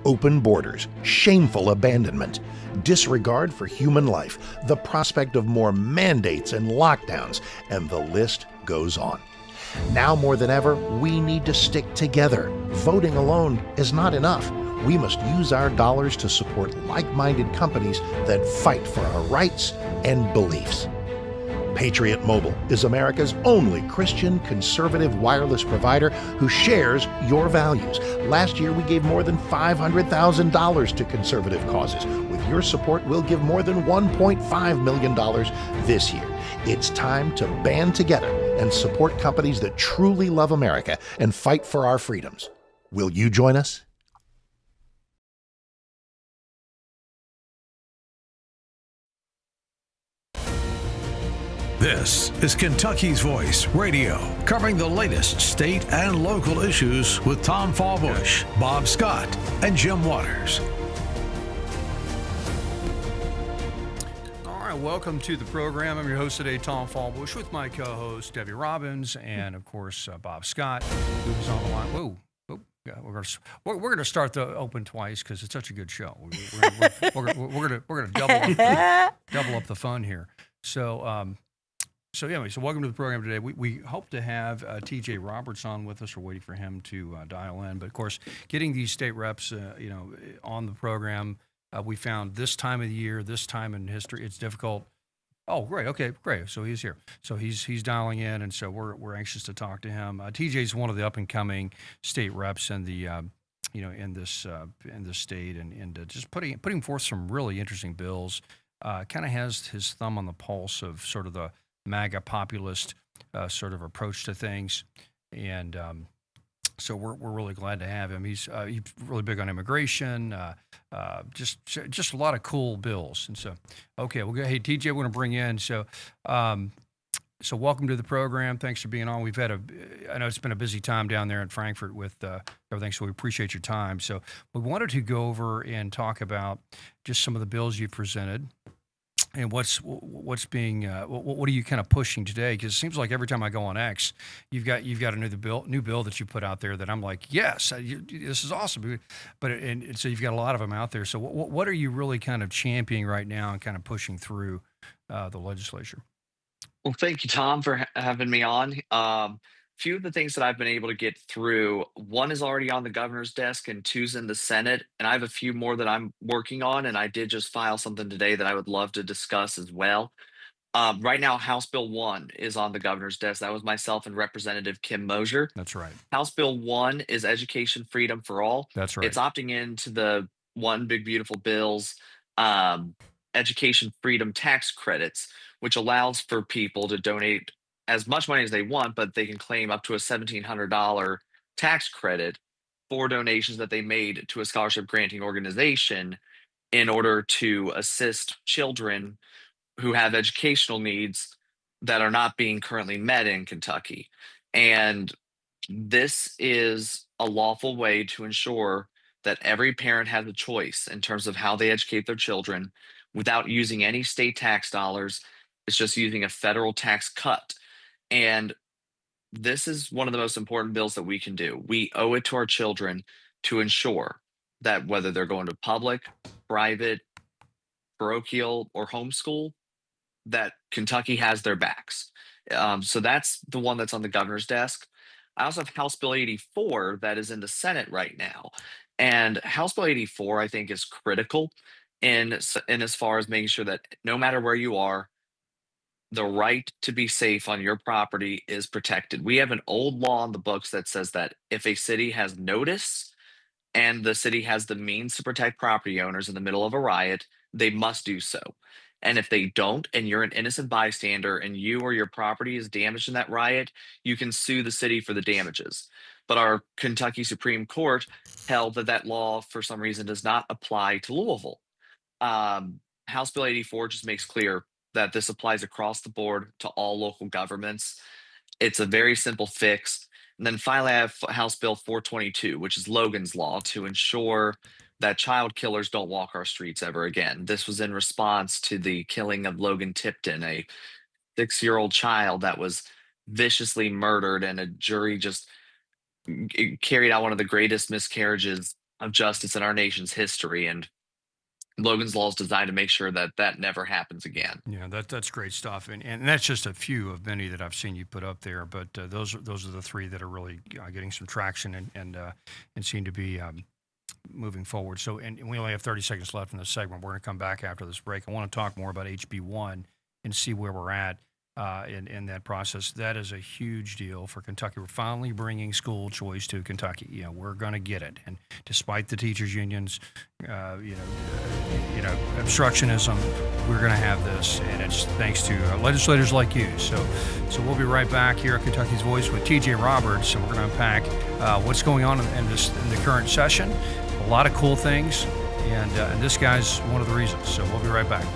open borders, shameful abandonment, disregard for human life, the prospect of more mandates and lockdowns, and the list goes on. Now more than ever, we need to stick together. Voting alone is not enough. We must use our dollars to support like-minded companies that fight for our rights and beliefs. Patriot Mobile is America's only Christian conservative wireless provider who shares your values. Last year, we gave more than $500,000 to conservative causes. With your support, we'll give more than $1.5 million this year. It's time to band together and support companies that truly love America and fight for our freedoms. Will you join us? This is Kentucky's Voice Radio, covering the latest state and local issues with Tom Fallbush, Bob Scott, and Jim Waters. All right, welcome to the program. I'm your host today, Tom Fallbush, with my co-host Debbie Robbins and, of course, Bob Scott, who's on the line. Whoa. Yeah, we're going to start the open twice because it's such a good show. We're going to double up the fun here. So welcome to the program today. We hope to have T.J. Roberts on with us. We're waiting for him to dial in. But, of course, getting these state reps, on the program, we found this time of the year, this time in history, it's difficult. Oh, great. Okay, great. So he's here. So he's dialing in, and so we're anxious to talk to him. TJ's one of the up and coming state reps in the in this state, and just putting forth some really interesting bills. Kind of has his thumb on the pulse of sort of the MAGA populist sort of approach to things, and so we're really glad to have him. He's really big on immigration, just a lot of cool bills. And so, okay, we'll go. Hey, TJ, we're going to bring you in. So welcome to the program. Thanks for being on. I know it's been a busy time down there in Frankfurt with everything, so we appreciate your time. So we wanted to go over and talk about just some of the bills you've presented. And what's being what are you kind of pushing today? Because it seems like every time I go on X, you've got a new bill that you put out there that I'm like, yes, this is awesome. But and so you've got a lot of them out there. So what are you really kind of championing right now and kind of pushing through the legislature? Well, thank you, Tom, for having me on. Few of the things that I've been able to get through, one is already on the governor's desk and two's in the Senate. And I have a few more that I'm working on. And I did just file something today that I would love to discuss as well. Right now, House Bill 1 is on the governor's desk. That was myself and Representative Kim Mosier. That's right. House Bill 1 is education freedom for all. That's right. It's opting into the One Big Beautiful Bill's education freedom tax credits, which allows for people to donate as much money as they want, but they can claim up to a $1,700 tax credit for donations that they made to a scholarship granting organization in order to assist children who have educational needs that are not being currently met in Kentucky. And this is a lawful way to ensure that every parent has a choice in terms of how they educate their children without using any state tax dollars. It's just using a federal tax cut. And this is one of the most important bills that we can do. We owe it to our children to ensure that whether they're going to public, private, parochial, or homeschool, that Kentucky has their backs. So that's the one that's on the governor's desk. I also have House Bill 84 that is in the Senate right now. And House Bill 84, I think, is critical in as far as making sure that no matter where you are, the right to be safe on your property is protected. We have an old law on the books that says that if a city has notice and the city has the means to protect property owners in the middle of a riot, they must do so. And if they don't, and you're an innocent bystander and you or your property is damaged in that riot, you can sue the city for the damages. But our Kentucky Supreme Court held that that law, for some reason, does not apply to Louisville. House Bill 84 just makes clear that this applies across the board to all local governments. It's a very simple fix. And then finally, I have House Bill 422, which is Logan's Law, to ensure that child killers don't walk our streets ever again. This was in response to the killing of Logan Tipton, a 6-year-old child that was viciously murdered, and a jury just carried out one of the greatest miscarriages of justice in our nation's history. And Logan's Law is designed to make sure that that never happens again. Yeah, that's great stuff, and that's just a few of many that I've seen you put up there. But those are the three that are really getting some traction and seem to be moving forward. So, and we only have 30 seconds left in this segment. We're going to come back after this break. I want to talk more about HB1 and see where we're at in that process. That is a huge deal for Kentucky. We're finally bringing school choice to Kentucky. You know, we're going to get it. And despite the teachers unions, obstructionism, we're going to have this, and it's thanks to legislators like you. So we'll be right back here at Kentucky's Voice with TJ Roberts, and we're going to unpack what's going on in the current session. A lot of cool things, and this guy's one of the reasons. So we'll be right back.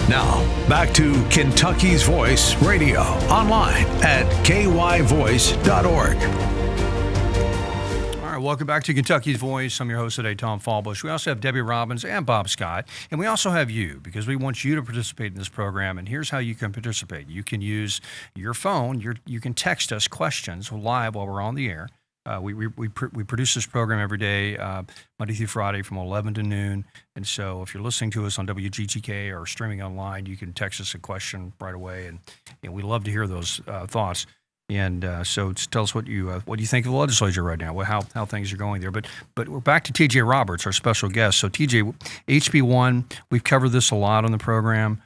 Now, back to Kentucky's Voice Radio, online at kyvoice.org. All right, welcome back to Kentucky's Voice. I'm your host today, Tom Fallbush. We also have Debbie Robbins and Bob Scott, and we also have you, because we want you to participate in this program, and here's how you can participate. You can use your phone. You can text us questions live while we're on the air. We produce this program every day, Monday through Friday from 11 to noon. And so if you're listening to us on WGTK or streaming online, you can text us a question right away. And we love to hear those thoughts. And so tell us what you think of the legislature right now, how things are going there. But we're back to TJ Roberts, our special guest. So TJ, HB1, we've covered this a lot on the program.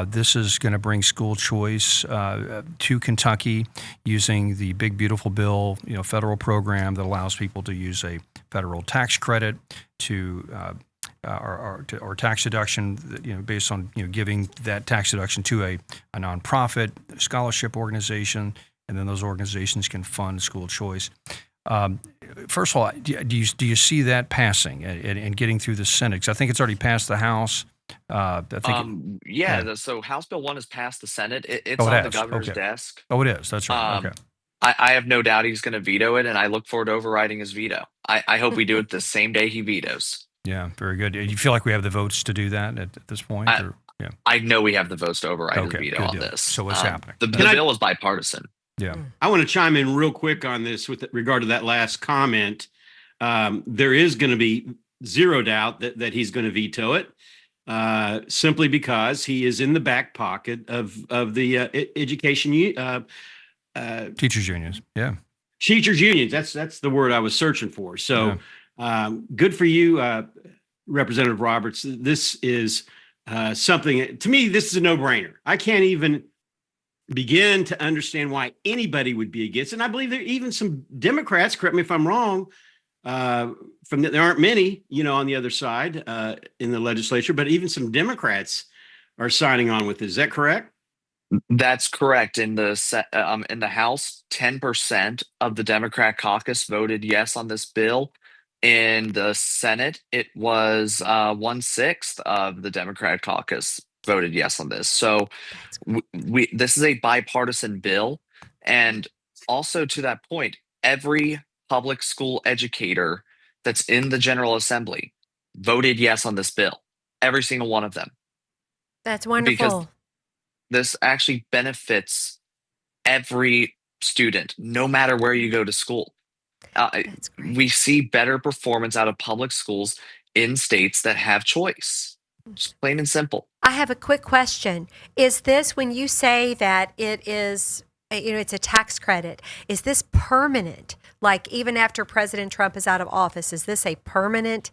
This is going to bring school choice to Kentucky using the Big Beautiful Bill, federal program that allows people to use a federal tax credit or tax deduction, based on giving that tax deduction to a nonprofit scholarship organization, and then those organizations can fund school choice. First of all, do you see that passing and getting through the Senate? Because I think it's already passed the House. So House Bill 1 has passed the Senate. It's Oh, it on the has. governor's Okay. desk. Oh, it is. That's right. Um, Okay. I have no doubt he's going to veto it, and I look forward to overriding his veto. I hope we do it the same day he vetoes. Yeah, very good. You feel like we have the votes to do that at this point? Yeah. I know we have the votes to override his Okay, veto good on deal. this. So it's happening. The bill is bipartisan. Yeah. I want to chime in real quick on this with regard to that last comment. There is going to be zero doubt that he's going to veto it, simply because he is in the back pocket of the education Teachers unions. Yeah. teachers unions. That's the word I was searching for. So good for you, Representative Roberts. This is something, to me, this is a no-brainer. I can't even begin to understand why anybody would be against it. And I believe there are even some Democrats, correct me if I'm wrong, there aren't many, on the other side in the legislature, but even some Democrats are signing on with this. Is that correct? That's correct. In the House, 10% of the Democrat caucus voted yes on this bill. In the Senate, it was 1/6 of the Democrat caucus voted yes on this. So this is a bipartisan bill. And also, to that point, every public school educator that's in the General Assembly voted yes on this bill. Every single one of them. That's wonderful. Because this actually benefits every student, no matter where you go to school. That's great. We see better performance out of public schools in states that have choice. Just plain and simple. I have a quick question. Is this, when you say that it is it's a tax credit. Is this permanent? Like even after President Trump is out of office, is this a permanent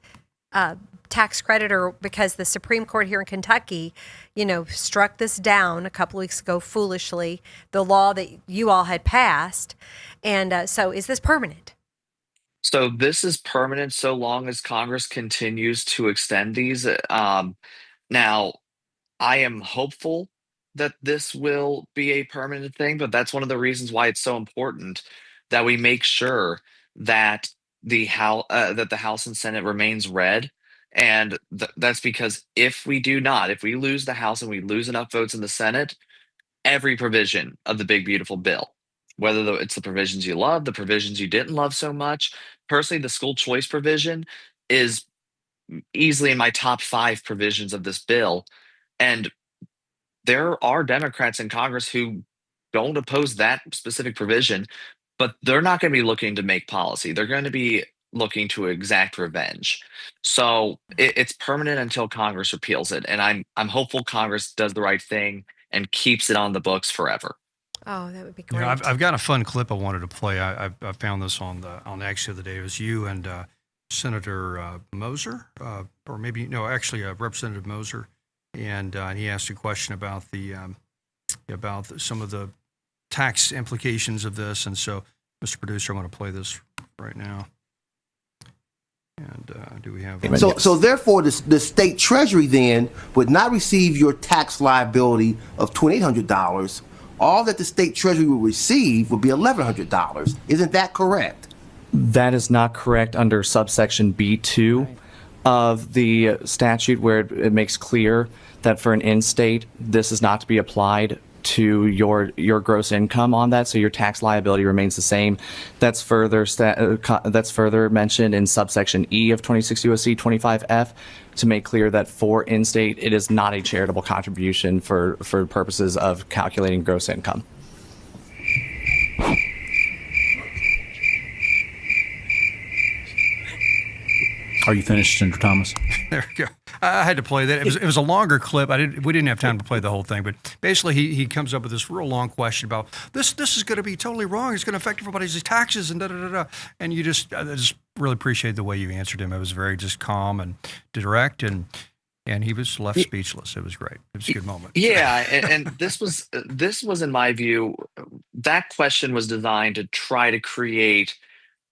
tax credit? Or because the Supreme Court here in Kentucky, struck this down a couple weeks ago foolishly, the law that you all had passed. And so is this permanent? So this is permanent so long as Congress continues to extend these. Now, I am hopeful that this will be a permanent thing, but that's one of the reasons why it's so important that we make sure that the House and Senate remains red. And that's because if we lose the House and we lose enough votes in the Senate, every provision of the big beautiful bill, whether it's the provisions you love, the provisions you didn't love so much. Personally, the school choice provision is easily in my top 5 provisions of this bill. And there are Democrats in Congress who don't oppose that specific provision, but they're not going to be looking to make policy. They're going to be looking to exact revenge. So it's permanent until Congress repeals it, and I'm hopeful Congress does the right thing and keeps it on the books forever. Oh, that would be great. I've got a fun clip I wanted to play. I found this on X the other day. It was you and Senator Moser, or maybe no, actually Representative Moser, and he asked a question about some of the tax implications of this. And so, Mr. Producer, I'm going to play this right now. And do we have? So therefore, the state treasury then would not receive your tax liability of $2,800. All that the state treasury would receive would be $1,100. Isn't that correct? That is not correct under subsection B2 of the statute, where it makes clear that for an in-state, this is not to be applied to your gross income on that, so your tax liability remains the same. That's further mentioned in subsection E of 26 U.S.C. 25F to make clear that for in-state, it is not a charitable contribution for purposes of calculating gross income. Are you finished, Senator Thomas? There we go. I had to play that. It was a longer clip. We didn't have time to play the whole thing, but basically he comes up with this real long question about this is going to be totally wrong. It's going to affect everybody's taxes and da-da-da-da. And I just really appreciate the way you answered him. It was very just calm and direct, and he was left speechless. It was great. It was a good moment. Yeah, and this was in my view, that question was designed to try to create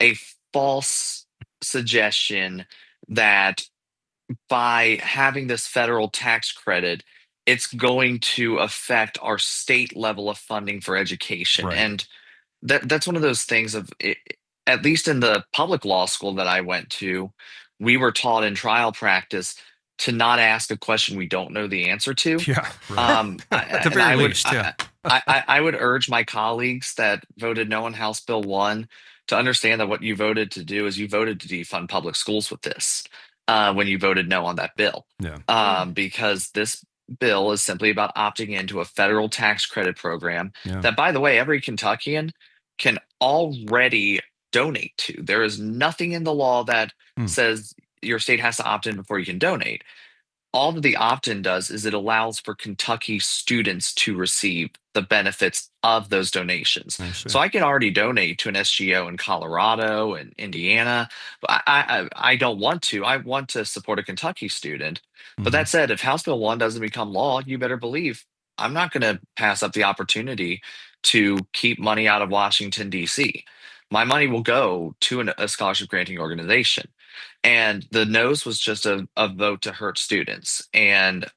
a false suggestion that by having this federal tax credit, it's going to affect our state level of funding for education. Right. And that's one of those things of, at least in the public law school that I went to, we were taught in trial practice to not ask a question we don't know the answer to. Yeah. Right. At the very least, yeah. I would urge my colleagues that voted no on House Bill 1 to understand that what you voted to do is you voted to defund public schools with this when you voted no on that bill. Yeah. Because this bill is simply about opting into a federal tax credit program that, by the way, every Kentuckian can already donate to. There is nothing in the law that says your state has to opt in before you can donate. All that the opt-in does is it allows for Kentucky students to receive the benefits of those donations. So I can already donate to an SGO in Colorado and Indiana, but I don't want to. I want to support a Kentucky student. But that said, if House Bill 1 doesn't become law, you better believe I'm not going to pass up the opportunity to keep money out of Washington, D.C. My money will go to a scholarship granting organization. And the no's was just a vote to hurt students. And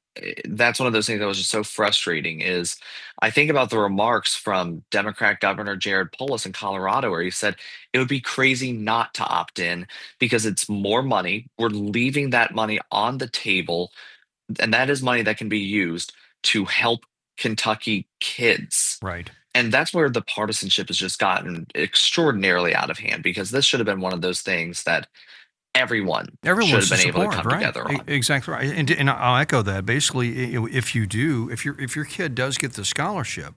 that's one of those things that was just so frustrating is I think about the remarks from Democrat Governor Jared Polis in Colorado, where he said it would be crazy not to opt in because it's more money. We're leaving that money on the table. And that is money that can be used to help Kentucky kids. Right. And that's where the partisanship has just gotten extraordinarily out of hand, because this should have been one of those things that everyone should have been able to come together on. Exactly right. And I'll echo that. Basically, if your kid does get the scholarship,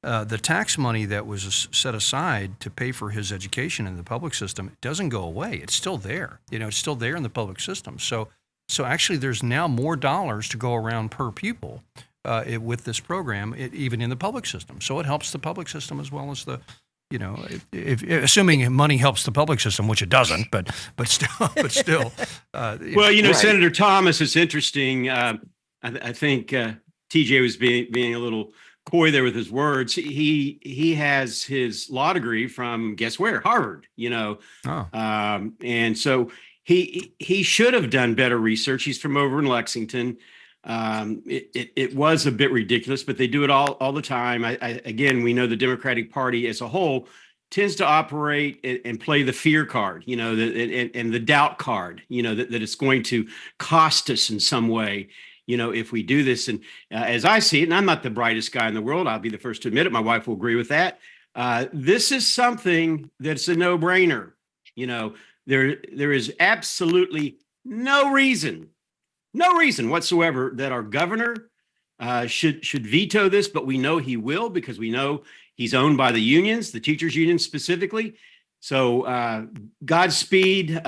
the tax money that was set aside to pay for his education in the public system doesn't go away. It's still there. It's still there in the public system. So actually, there's now more dollars to go around per pupil with this program, even in the public system. So it helps the public system as well as the, assuming money helps the public system, which it doesn't, but still. Well, Senator Thomas, it's interesting. I think TJ was being a little coy there with his words. He has his law degree from, guess where? Harvard. And so he should have done better research. He's from over in Lexington. It was a bit ridiculous, but they do it all the time. Again, we know the Democratic Party as a whole tends to operate and play the fear card, and the doubt card, that it's going to cost us in some way, if we do this. And as I see it, and I'm not the brightest guy in the world, I'll be the first to admit it. My wife will agree with that. This is something that's a no-brainer. There is absolutely no reason whatsoever that our governor should veto this, but we know he will, because we know he's owned by the unions, the teachers union specifically. So Godspeed,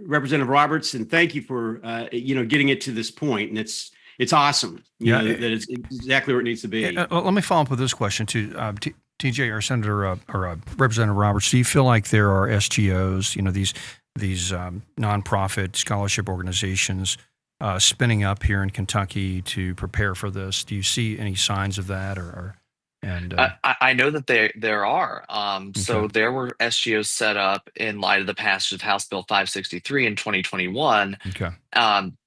Representative Roberts, and thank you for getting it to this point. And it's awesome, that it's exactly where it needs to be. Let me follow up with this question too, TJ or Senator or Representative Roberts. Do you feel like there are SGOs, these nonprofit scholarship organizations spinning up here in Kentucky to prepare for this? Do you see any signs of that, I know that there are. So there were SGOs set up in light of the passage of House Bill 563 in 2021. Okay.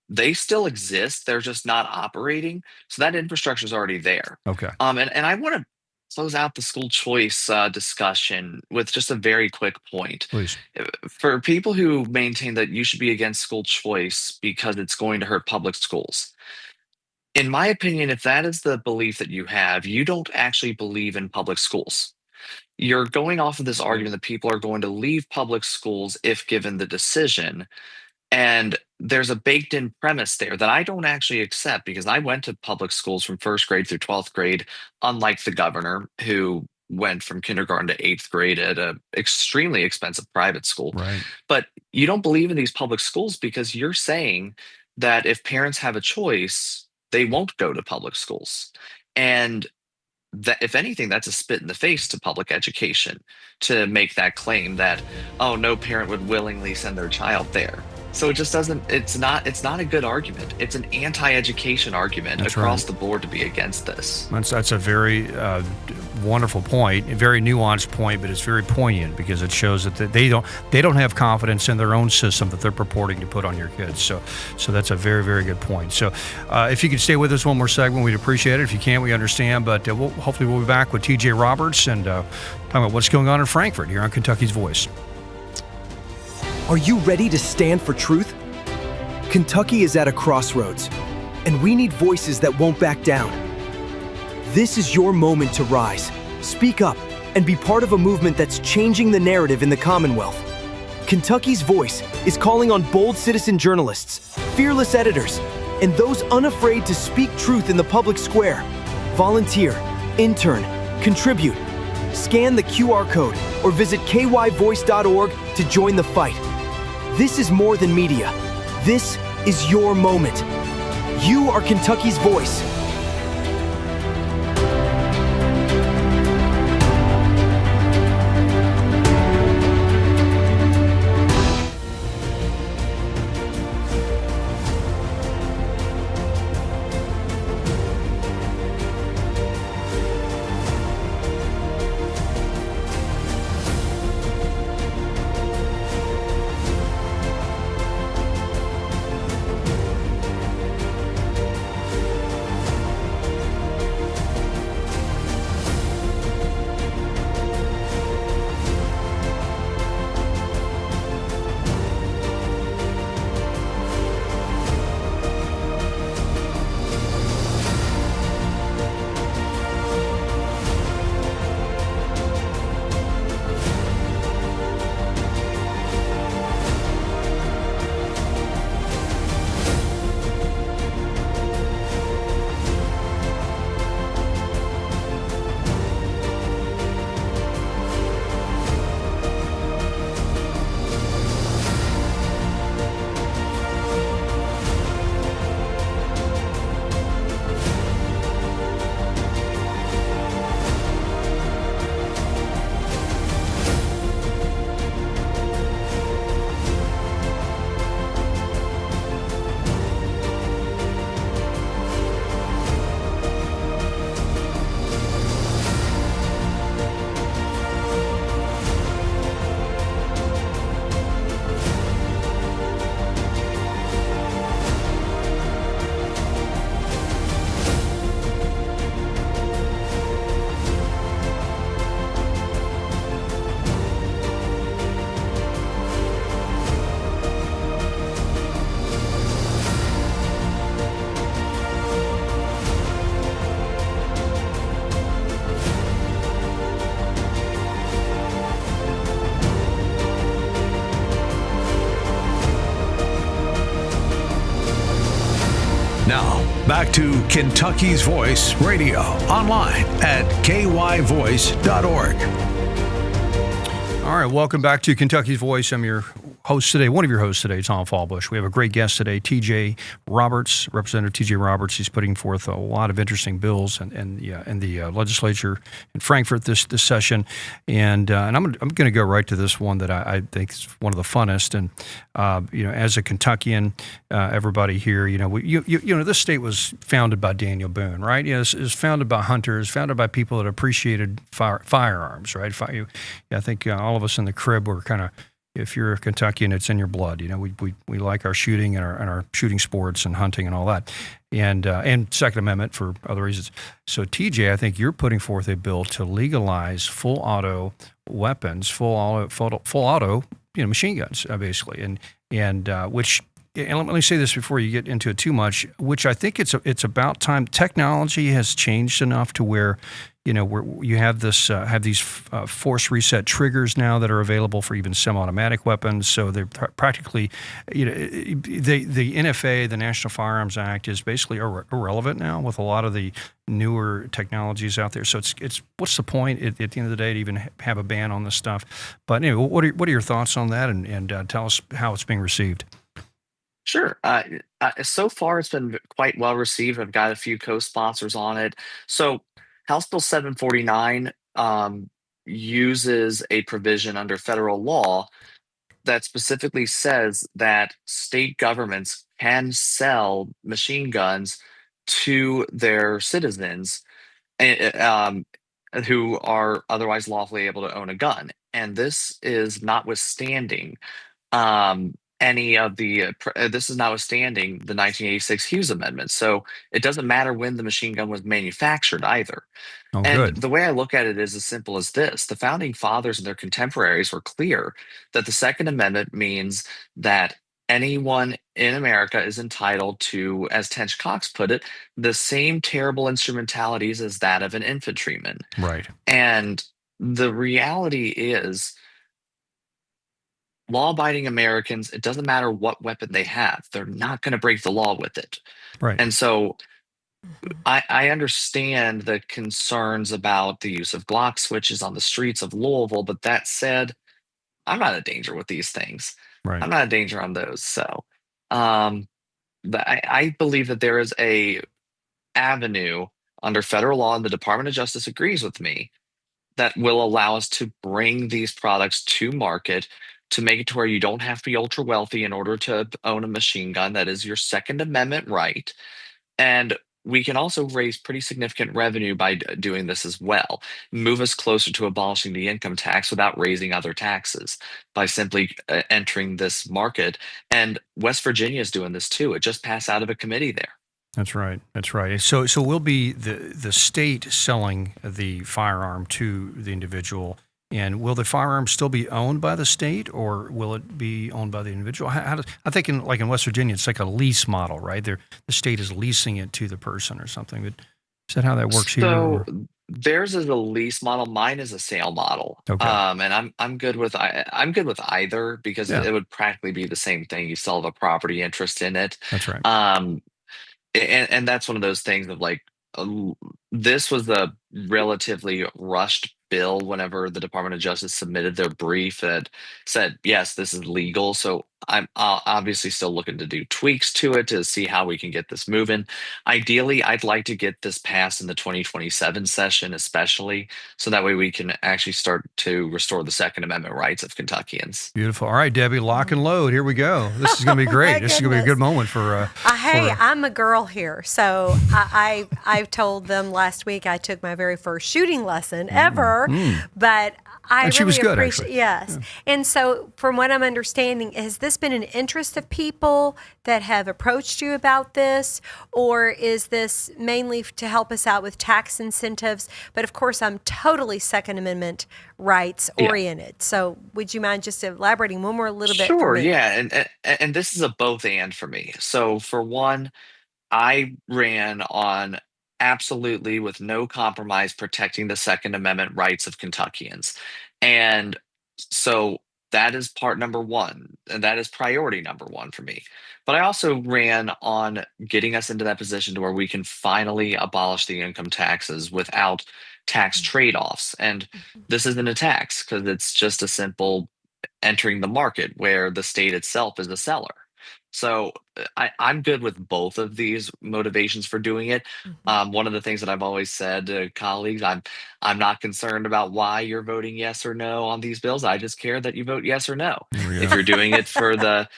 They still exist. They're just not operating. So that infrastructure is already there. Okay. And I want to close out the school choice discussion with just a very quick point. Please. For people who maintain that you should be against school choice because it's going to hurt public schools, in my opinion, if that is the belief that you have, you don't actually believe in public schools. You're going off of this argument that people are going to leave public schools if given the decision. And there's a baked in premise there that I don't actually accept, because I went to public schools from first grade through 12th grade, unlike the governor who went from kindergarten to 8th grade at an extremely expensive private school. Right. But you don't believe in these public schools because you're saying that if parents have a choice, they won't go to public schools. And that, if anything, that's a spit in the face to public education to make that claim that, oh, no parent would willingly send their child there. So it just doesn't, it's not a good argument. It's an anti-education argument across the board to be against this. That's a very wonderful point, a very nuanced point, but it's very poignant because it shows that they don't have confidence in their own system that they're purporting to put on your kids. So that's a very, very good point. So if you could stay with us one more segment, we'd appreciate it. If you can't, we understand, but hopefully we'll be back with TJ Roberts and talking about what's going on in Frankfort here on Kentucky's Voice. Are you ready to stand for truth? Kentucky is at a crossroads, and we need voices that won't back down. This is your moment to rise, speak up, and be part of a movement that's changing the narrative in the Commonwealth. Kentucky's Voice is calling on bold citizen journalists, fearless editors, and those unafraid to speak truth in the public square. Volunteer, intern, contribute. Scan the QR code or visit kyvoice.org to join the fight. This is more than media. This is your moment. You are Kentucky's voice. Back to Kentucky's Voice Radio, online at kyvoice.org. All right, welcome back to Kentucky's Voice. I'm your host today, one of your hosts today, Tom Fallbush. We have a great guest today, TJ Roberts, Representative TJ Roberts. He's putting forth a lot of interesting bills in the legislature in Frankfurt this session, and I'm going to go right to this one that I think is one of the funnest. And as a Kentuckian, everybody here, this state was founded by Daniel Boone, right? It was founded by hunters, founded by people that appreciated firearms, right? I think all of us in the crib were kind of. If you're a Kentuckian, it's in your blood. We like our shooting and our shooting sports and hunting and all that, and Second Amendment for other reasons. So TJ, I think you're putting forth a bill to legalize full auto weapons, full auto machine guns, basically, and which. And let me say this before you get into it too much, which I think it's about time. Technology has changed enough to where you have these force reset triggers now that are available for even semi-automatic weapons. So they're practically, the NFA, the National Firearms Act, is basically irrelevant now with a lot of the newer technologies out there. So it's what's the point at the end of the day to even have a ban on this stuff? But anyway, what are your thoughts on that, and tell us how it's being received? Sure. So far, it's been quite well received. I've got a few co-sponsors on it. So House Bill 749 uses a provision under federal law that specifically says that state governments can sell machine guns to their citizens who are otherwise lawfully able to own a gun. And this is notwithstanding this is notwithstanding the 1986 Hughes Amendment. So it doesn't matter when the machine gun was manufactured either. Oh, And good. the way I look at it is as simple as this. The founding fathers and their contemporaries were clear that the Second Amendment means that anyone in America is entitled to, as Tench Cox put it, the same terrible instrumentalities as that of an infantryman. Right. And the reality is, law-abiding Americans, it doesn't matter what weapon they have, they're not going to break the law with it. Right. And so I understand the concerns about the use of Glock switches on the streets of Louisville, but that said, I'm not a danger with these things. Right. I'm not a danger on those. So I believe that there is a avenue under federal law, and the Department of Justice agrees with me, that will allow us to bring these products to market, to make it to where you don't have to be ultra wealthy in order to own a machine gun. That is your Second Amendment right. And we can also raise pretty significant revenue by doing this as well. Move us closer to abolishing the income tax without raising other taxes by simply entering this market. And West Virginia is doing this too. It just passed out of a committee there. That's right. That's right. So we'll be the state selling the firearm to the individual. And will the firearm still be owned by the state, or will it be owned by the individual? I think in West Virginia, it's like a lease model, right? The state is leasing it to the person or something. But is that how that works here? So theirs is a lease model. Mine is a sale model. Okay. And I'm good with either, because it would practically be the same thing. You still have a property interest in it. That's right. And that's one of those things of this was a relatively rushed bill whenever the Department of Justice submitted their brief that said, yes, this is legal. So I'm obviously still looking to do tweaks to it to see how we can get this moving. Ideally, I'd like to get this passed in the 2027 session, especially, so that way we can actually start to restore the Second Amendment rights of Kentuckians. Beautiful. All right, Debbie, lock and load. Here we go. This is going to be great. This is going to be a good moment for. Hey, I'm a girl here, so I told them last week I took my very first shooting lesson ever, but I and she really was good, appreciate. actually. Yes, and so from what I'm understanding, has this been an interest of people that have approached you about this, or is this mainly to help us out with tax incentives? But of course, I'm totally Second Amendment rights oriented. So would you mind just elaborating one more little bit? Sure, yeah, and this is a both and for me. So for one, I ran on absolutely with no compromise protecting the Second Amendment rights of Kentuckians. And so that is part number one, and that is priority number one for me. But I also ran on getting us into that position to where we can finally abolish the income taxes without tax trade-offs. And this isn't a tax because it's just a simple entering the market where the state itself is the seller. So I'm good with both of these motivations for doing it. One of the things that I've always said to colleagues, I'm not concerned about why you're voting yes or no on these bills. I just care that you vote yes or no. If you're doing it for the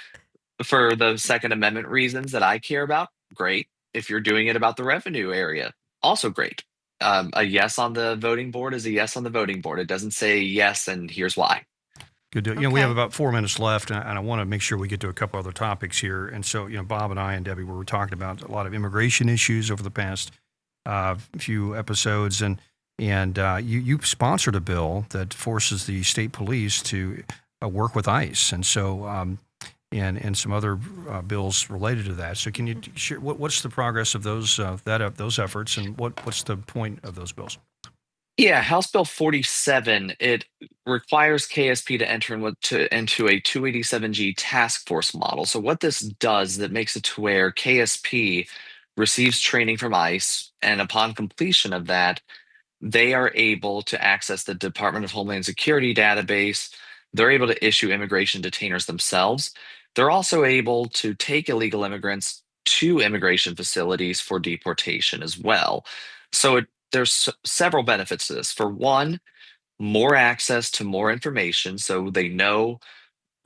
Second Amendment reasons that I care about, great. If you're doing it about the revenue area, also great. A yes on the voting board is a yes on the voting board. It doesn't say yes and here's why. Good deal. We have about 4 minutes left, and I want to make sure we get to a couple other topics here. And so, Bob and I and Debbie were talking about a lot of immigration issues over the past few episodes, and you sponsored a bill that forces the state police to work with ICE, and so and some other bills related to that. So, can you share what's the progress of those those efforts, and what's the point of those bills? Yeah, House Bill 47, it requires KSP to enter into a 287G task force model. So what this does is it makes it to where KSP receives training from ICE, and upon completion of that, they are able to access the Department of Homeland Security database. They're able to issue immigration detainers themselves. They're also able to take illegal immigrants to immigration facilities for deportation as well. So there's several benefits to this. For one, more access to more information so they know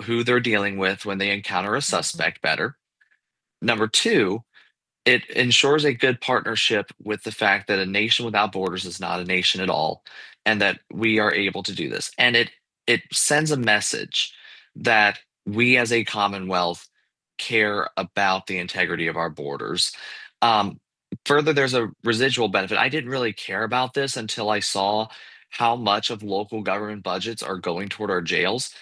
who they're dealing with when they encounter a suspect better. Number two, it ensures a good partnership with the fact that a nation without borders is not a nation at all, and that we are able to do this. And it sends a message that we as a Commonwealth care about the integrity of our borders. Further, there's a residual benefit. I didn't really care about this until I saw how much of local government budgets are going toward our jails.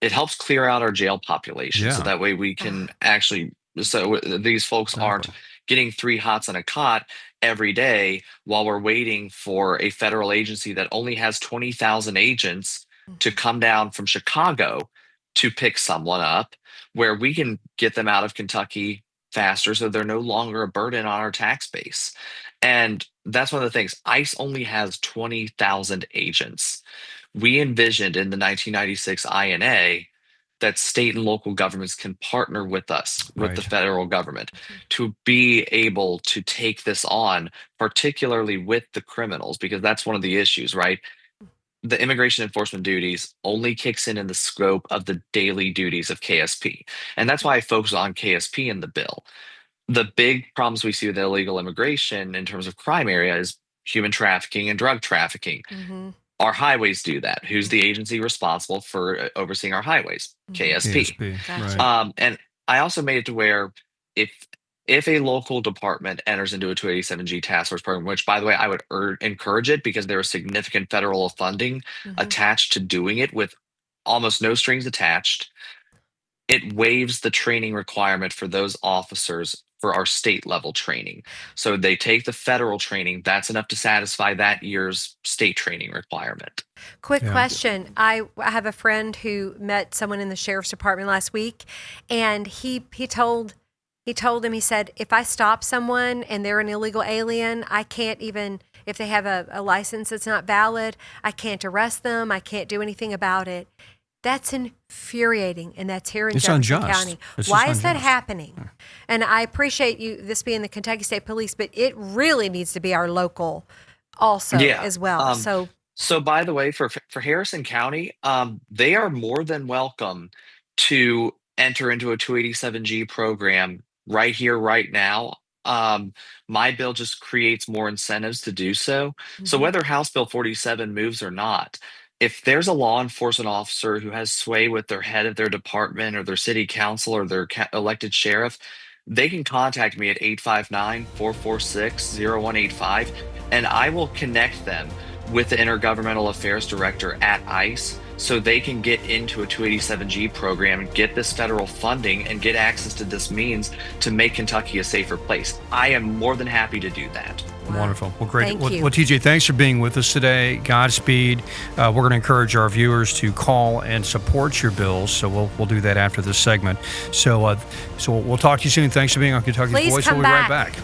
It helps clear out our jail population, so that way we can actually, so these folks aren't getting 3 hots on a cot every day while we're waiting for a federal agency that only has 20,000 agents to come down from Chicago to pick someone up, where we can get them out of Kentucky faster so they're no longer a burden on our tax base. And that's one of the things. ICE only has 20,000 agents. We envisioned in the 1996 INA that state and local governments can partner with us, with the federal government, to be able to take this on, particularly with the criminals, because that's one of the issues, right? The immigration enforcement duties only kicks in the scope of the daily duties of KSP. And that's why I focus on KSP in the bill. The big problems we see with illegal immigration in terms of crime area is human trafficking and drug trafficking. Our highways do that. Who's the agency responsible for overseeing our highways? KSP. Gotcha. And I also made it to where if a local department enters into a 287G task force program, which, by the way, I would encourage it because there is significant federal funding attached to doing it with almost no strings attached, it waives the training requirement for those officers for our state level training. So they take the federal training. That's enough to satisfy that year's state training requirement. Quick question. I have a friend who met someone in the sheriff's department last week, and he told him, he said, if I stop someone and they're an illegal alien, I can't even, if they have a license that's not valid, I can't arrest them. I can't do anything about it. That's infuriating, and that's here in Jefferson County. Why is that happening? And I appreciate this being the Kentucky State Police, but it really needs to be our local also as well. So by the way, for Harrison County, they are more than welcome to enter into a 287G program right here, right now. My bill just creates more incentives to do so. So whether House Bill 47 moves or not, if there's a law enforcement officer who has sway with their head of their department or their city council or their elected sheriff, they can contact me at 859-446-0185, and I will connect them with the Intergovernmental Affairs Director at ICE so they can get into a 287G program and get this federal funding and get access to this means to make Kentucky a safer place. I am more than happy to do that. Wow. Wonderful. Well, great. Thank you. Well, TJ, thanks for being with us today. Godspeed. We're going to encourage our viewers to call and support your bills. So we'll do that after this segment. So we'll talk to you soon. Thanks for being on Kentucky's Please Voice. come We'll be right back. back.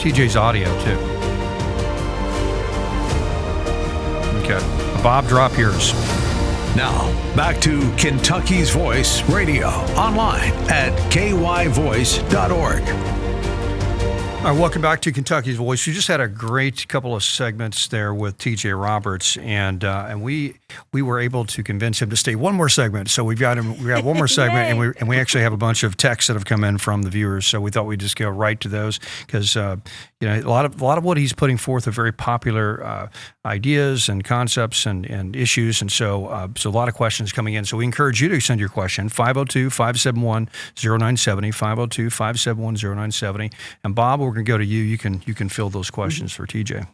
TJ's audio too. Okay. Bob, drop yours. Now, back to Kentucky's Voice Radio, online at kyvoice.org. All right, welcome back to Kentucky's Voice. We just had a great couple of segments there with TJ Roberts, and we were able to convince him to stay one more segment. So we got one more segment, and we actually have a bunch of texts that have come in from the viewers. So we thought we'd just go right to those because a lot of what he's putting forth are very popular ideas and concepts and issues, and so a lot of questions coming in. So we encourage you to send your question 502-571-0970, 502-571-0970, and Bob, we're going to go to you. You can fill those questions for TJ.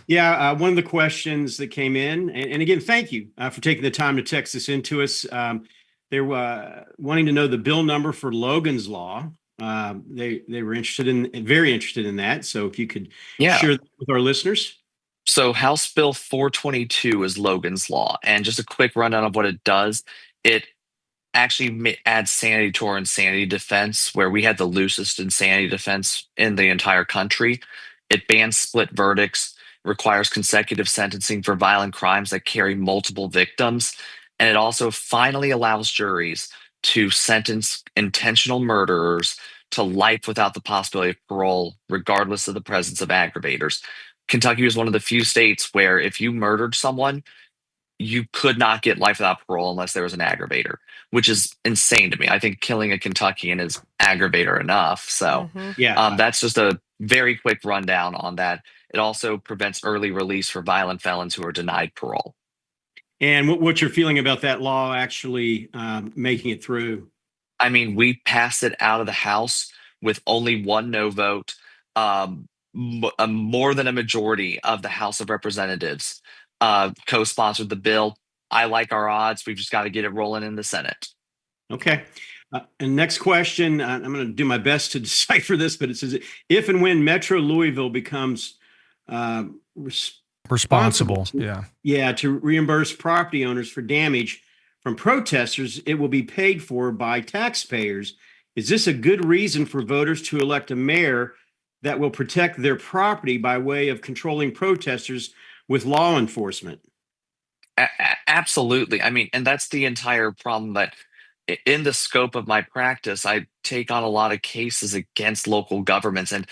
Yeah, one of the questions that came in, and again, thank you for taking the time to text this into us. They were wanting to know the bill number for Logan's Law. They were very interested in that. So if you could share that with our listeners. So House Bill 422 is Logan's Law, and just a quick rundown of what it does. It actually adds sanity to our insanity defense, where we had the loosest insanity defense in the entire country. It bans split verdicts, requires consecutive sentencing for violent crimes that carry multiple victims, and it also finally allows juries to sentence intentional murderers to life without the possibility of parole, regardless of the presence of aggravators. Kentucky was one of the few states where if you murdered someone, you could not get life without parole unless there was an aggravator, which is insane to me. I think killing a Kentuckian is aggravator enough. So that's just a very quick rundown on that. It also prevents early release for violent felons who are denied parole. And what's your feeling about that law actually making it through? I mean, we passed it out of the House with only one no vote. More than a majority of the House of Representatives co-sponsored the bill. I like our odds. We've just got to get it rolling in the Senate. Okay. And next question, I'm going to do my best to decipher this, but it says, if and when Metro Louisville becomes responsible to reimburse property owners for damage from protesters, it will be paid for by taxpayers. Is this a good reason for voters to elect a mayor that will protect their property by way of controlling protesters with law enforcement? Absolutely. I mean, and that's the entire problem that in the scope of my practice, I take on a lot of cases against local governments, and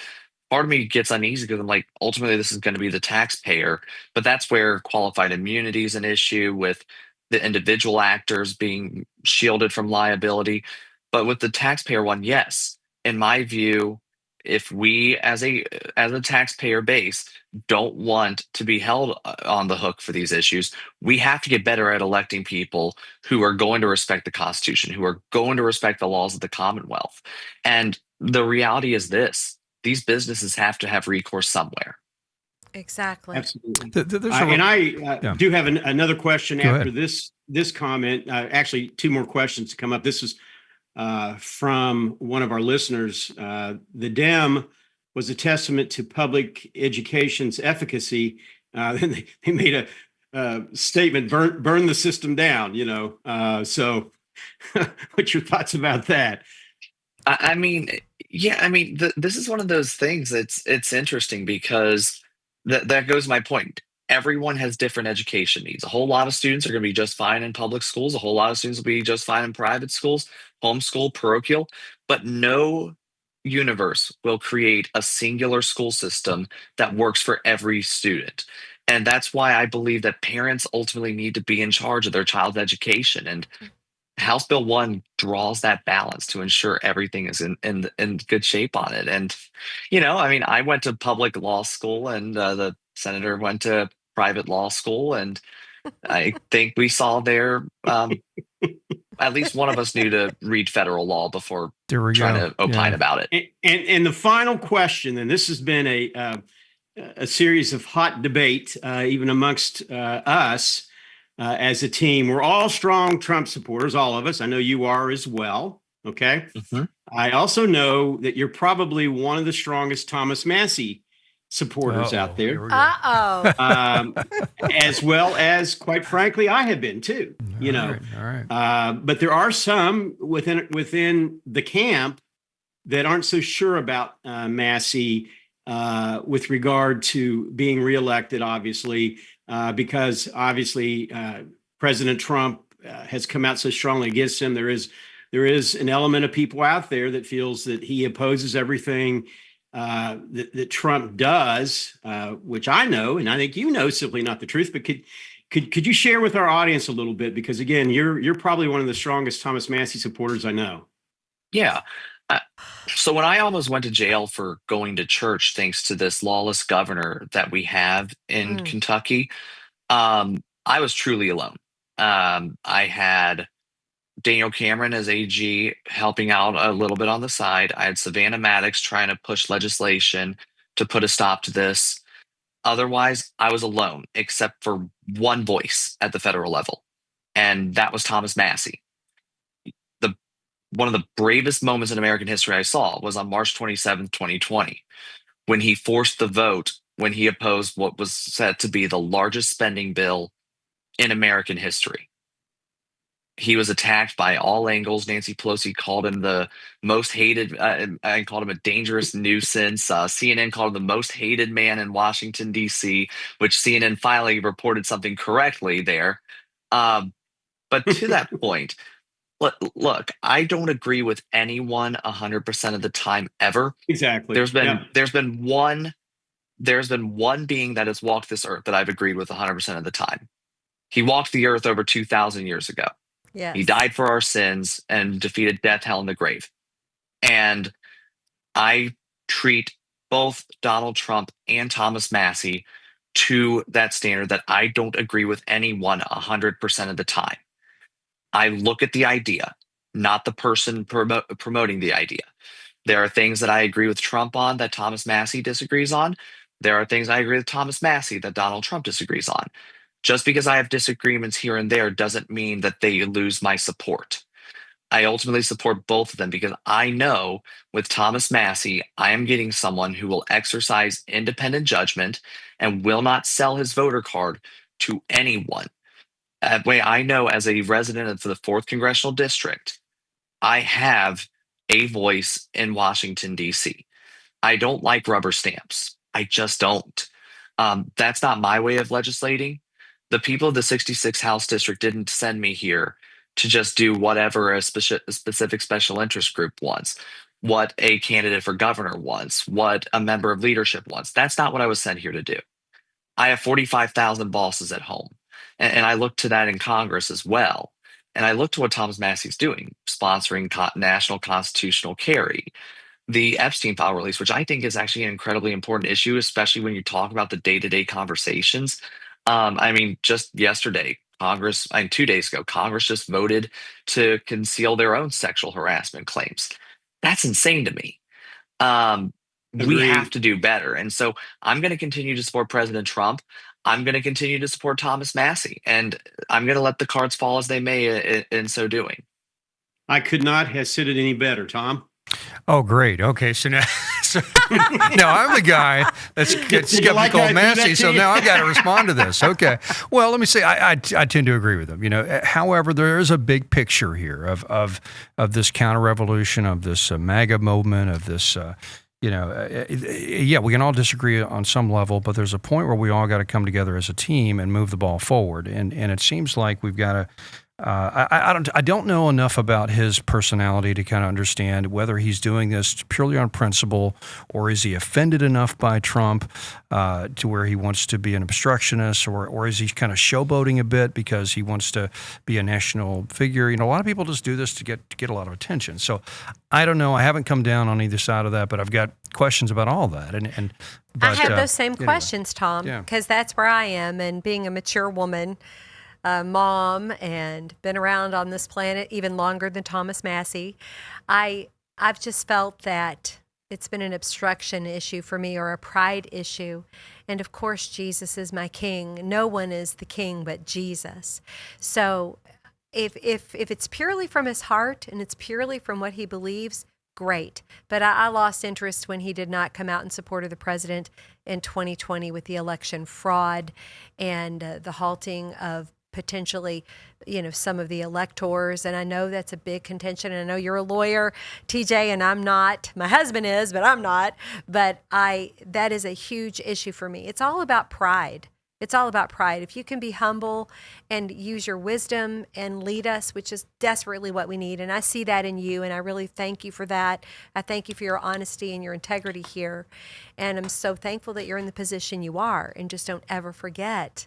part of me gets uneasy because I'm like, ultimately, this is going to be the taxpayer. But that's where qualified immunity is an issue with the individual actors being shielded from liability. But with the taxpayer one, yes, in my view, if we as a taxpayer base don't want to be held on the hook for these issues, we have to get better at electing people who are going to respect the Constitution, who are going to respect the laws of the Commonwealth. And the reality is this: these businesses have to have recourse somewhere. Exactly. Absolutely. There's And I yeah. do have another question Go after ahead. this comment. Actually, two more questions to come up. This was from one of our listeners. The DEM was a testament to public education's efficacy. Then they made a statement: burn the system down. So, what's your thoughts about that? I mean, yeah, I mean, this is one of those things it's interesting because that goes to my point. Everyone has different education needs. A whole lot of students are going to be just fine in public schools. A whole lot of students will be just fine in private schools, homeschool, parochial, but no universe will create a singular school system that works for every student. And that's why I believe that parents ultimately need to be in charge of their child's education. And House Bill 1 draws that balance to ensure everything is in good shape on it. And, I mean, I went to public law school, and the senator went to private law school. And I think we saw there, at least one of us knew to read federal law before There we trying go. to opine about it. And the final question, and this has been a series of hot debate, even amongst us as a team. We're all strong Trump supporters, all of us. I know you are as well. Okay. Mhm. I also know that you're probably one of the strongest Thomas Massey supporters out there. Here we go. As well as, quite frankly, I have been too. All right. But there are some within the camp that aren't so sure about Massey with regard to being reelected, obviously, because obviously President Trump has come out so strongly against him. There is an element of people out there that feels that he opposes everything that Trump does, which I know, and I think simply not the truth. But could you share with our audience a little bit? Because again, you're probably one of the strongest Thomas Massey supporters I know. Yeah. So when I almost went to jail for going to church, thanks to this lawless governor that we have in Kentucky, I was truly alone. I had Daniel Cameron as AG helping out a little bit on the side. I had Savannah Maddox trying to push legislation to put a stop to this. Otherwise, I was alone, except for one voice at the federal level, and that was Thomas Massey. One of the bravest moments in American history I saw was on March 27th, 2020, when he forced the vote when he opposed what was said to be the largest spending bill in American history. He was attacked by all angles. Nancy Pelosi called him the most hated, and called him a dangerous nuisance. CNN called him the most hated man in Washington, D.C., which CNN finally reported something correctly there. But to that point, look, I don't agree with anyone 100% of the time ever. Exactly. There's been one being that has walked this earth that I've agreed with 100% of the time. He walked the earth over 2,000 years ago. Yes. He died for our sins and defeated death, hell, and the grave. And I treat both Donald Trump and Thomas Massey to that standard that I don't agree with anyone 100% of the time. I look at the idea, not the person promoting the idea. There are things that I agree with Trump on that Thomas Massey disagrees on. There are things I agree with Thomas Massey that Donald Trump disagrees on. Just because I have disagreements here and there doesn't mean that they lose my support. I ultimately support both of them because I know with Thomas Massey, I am getting someone who will exercise independent judgment and will not sell his voter card to anyone. That way, I know as a resident of the 4th Congressional District, I have a voice in Washington, D.C. I don't like rubber stamps. I just don't. That's not my way of legislating. The people of the 66th House District didn't send me here to just do whatever a specific special interest group wants, what a candidate for governor wants, what a member of leadership wants. That's not what I was sent here to do. I have 45,000 bosses at home, and I look to that in Congress as well. And I look to what Thomas Massey's doing, sponsoring national constitutional carry, the Epstein file release, which I think is actually an incredibly important issue, especially when you talk about the day-to-day conversations. I mean, just yesterday, 2 days ago, Congress just voted to conceal their own sexual harassment claims. That's insane to me. We have to do better. And so I'm going to continue to support President Trump. I'm going to continue to support Thomas Massey, and I'm going to let the cards fall as they may in so doing. I could not have said it any better, Tom. Oh, great. Okay, so now, now I'm the guy that's skeptical Massey, so now I've got to respond to this. Okay. Well, let me say I tend to agree with him. However, there is a big picture here of this counter-revolution, of this MAGA movement, of this. Yeah, we can all disagree on some level, but there's a point where we all got to come together as a team and move the ball forward. And it seems like we've got to. I don't know enough about his personality to kind of understand whether he's doing this purely on principle, or is he offended enough by Trump to where he wants to be an obstructionist, or is he kind of showboating a bit because he wants to be a national figure? A lot of people just do this to get a lot of attention. So I don't know. I haven't come down on either side of that, but I've got questions about all that. But, I have those same questions, Tom, because that's where I am. And being a mature woman, mom, and been around on this planet even longer than Thomas Massey, I've just felt that it's been an obstruction issue for me, or a pride issue. And of course, Jesus is my king. No one is the king but Jesus. So if it's purely from his heart and it's purely from what he believes, great. But I lost interest when he did not come out in support of the president in 2020 with the election fraud and the halting of potentially, some of the electors. And I know that's a big contention. And I know you're a lawyer, TJ, and I'm not. My husband is, but I'm not. But that is a huge issue for me. It's all about pride. It's all about pride. If you can be humble and use your wisdom and lead us, which is desperately what we need. And I see that in you, and I really thank you for that. I thank you for your honesty and your integrity here. And I'm so thankful that you're in the position you are. And just don't ever forget,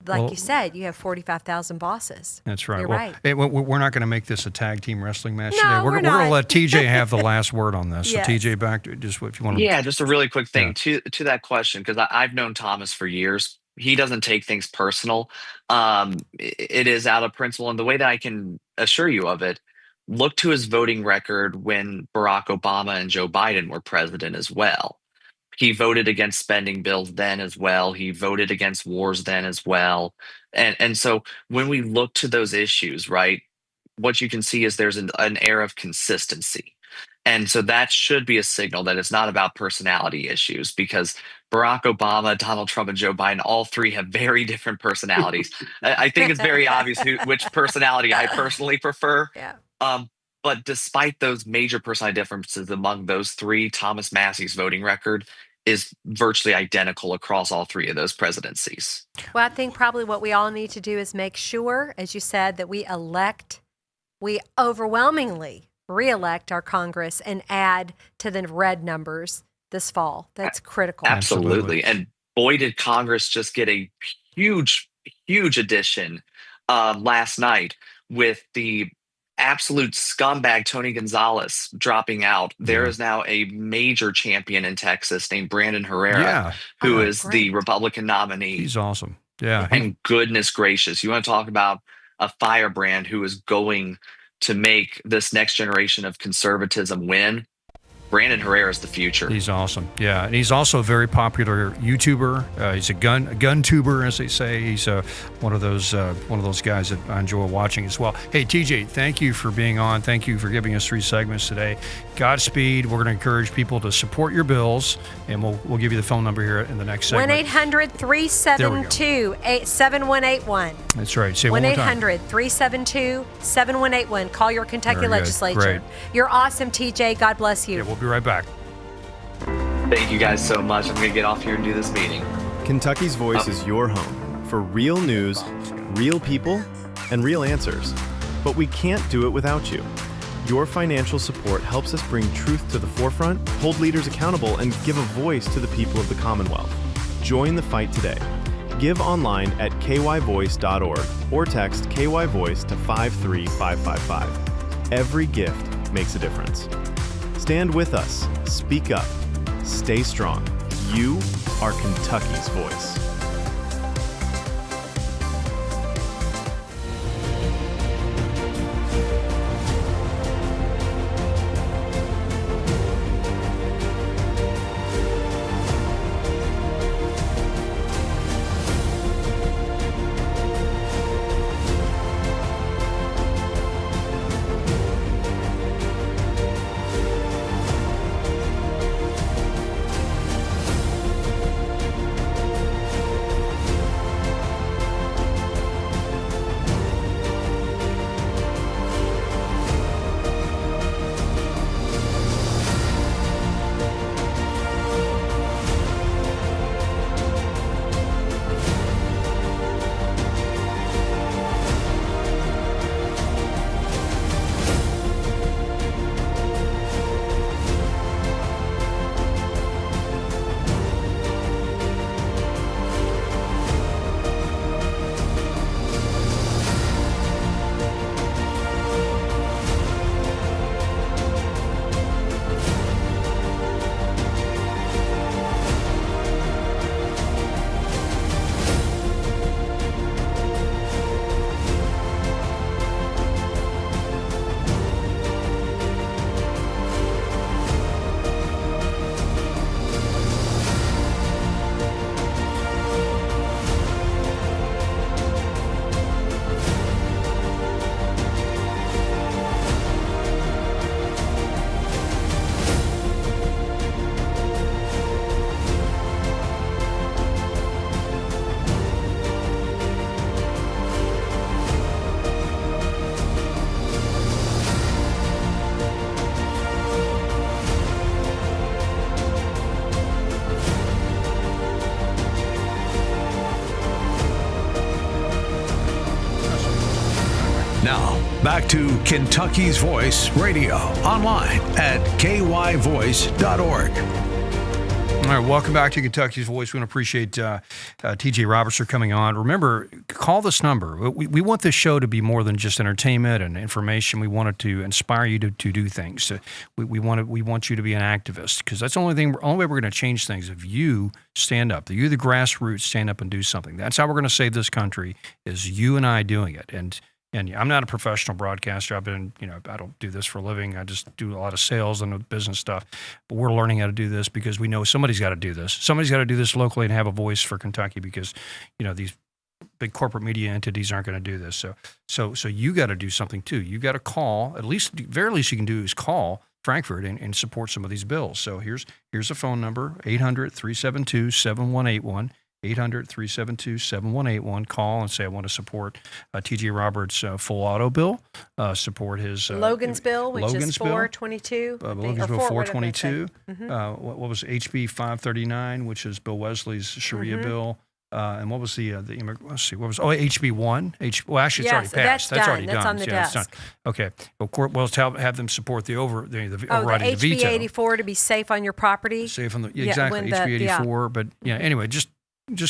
you said, you have 45,000 bosses. That's right. You're right. We're not going to make this a tag team wrestling match No, today. we're going to not. let TJ have the last word on this. Yes. So TJ, back to just if you want to. Yeah, just a really quick thing to that question, because I've known Thomas for years. He doesn't take things personal. It is out of principle. And the way that I can assure you of it, look to his voting record when Barack Obama and Joe Biden were president as well. He voted against spending bills then as well. He voted against wars then as well. And so when we look to those issues, right, what you can see is there's an air of consistency. And so that should be a signal that it's not about personality issues, because Barack Obama, Donald Trump, and Joe Biden, all three have very different personalities. I think it's very obvious which personality I personally prefer. Yeah. But despite those major personality differences among those three, Thomas Massey's voting record is virtually identical across all three of those presidencies. Well, I think probably what we all need to do is make sure, as you said, that we overwhelmingly re-elect our Congress and add to the red numbers this fall. That's critical. Absolutely. And boy, did Congress just get a huge addition last night with the absolute scumbag Tony Gonzalez dropping out. There is now a major champion in Texas named Brandon Herrera, who is the Republican nominee. He's awesome. Yeah. And goodness gracious, you want to talk about a firebrand who is going to make this next generation of conservatism win? Brandon Herrera is the future. He's awesome. Yeah, and he's also a very popular YouTuber. He's a gun tuber, as they say. He's one of those guys that I enjoy watching as well. Hey, TJ, thank you for being on. Thank you for giving us 3 segments today. Godspeed. We're going to encourage people to support your bills, and we'll give you the phone number here in the next segment. 1-800-372-7181. That's right. Say it one more time. 1-800-372-7181. Call your Kentucky Very good. legislature. Great. You're awesome, TJ. God bless you. Yeah, we'll be right back. Thank you guys so much. I'm going to get off here and do this meeting. Kentucky's Voice is your home for real news, real people, and real answers. but we can't do it without you. Your financial support helps us bring truth to the forefront, hold leaders accountable, and give a voice to the people of the Commonwealth. Join the fight today. Give online at kyvoice.org or text KYVoice to 53555. Every gift makes a difference. Stand with us. Speak up. Stay strong. You are Kentucky's voice. Now, back to Kentucky's Voice Radio, online at kyvoice.org. All right, welcome back to Kentucky's Voice. We want to appreciate T.J. Roberts for coming on. Remember, call this number. We want this show to be more than just entertainment and information. We want it to inspire you to do things. We want you to be an activist, because that's the only way we're going to change things. If you stand up, you, the grassroots, stand up and do something. That's how we're going to save this country, is you and I doing it. And I'm not a professional broadcaster. I don't do this for a living. I just do a lot of sales and business stuff. But we're learning how to do this because we know somebody's got to do this. Somebody's got to do this locally and have a voice for Kentucky, because, these big corporate media entities aren't going to do this. So you got to do something too. You got to call. Very least you can do is call Frankfurt and support some of these bills. So here's a phone number: 800-372-7181. 800-372-7181. Call and say, I want to support T.J. Roberts' full auto bill, support his Logan's bill, which is 422. Logan's bill 422. What was HB 539, which is Bill Wesley's Sharia bill. And what was the let's see, what was HB 1? Well, actually, it's already passed. That's already done. That's on the desk. It's done. Okay. Well, have them support the overriding, the HB veto. 84 to be safe on your property. Safe on exactly, HB 84. But anyway, just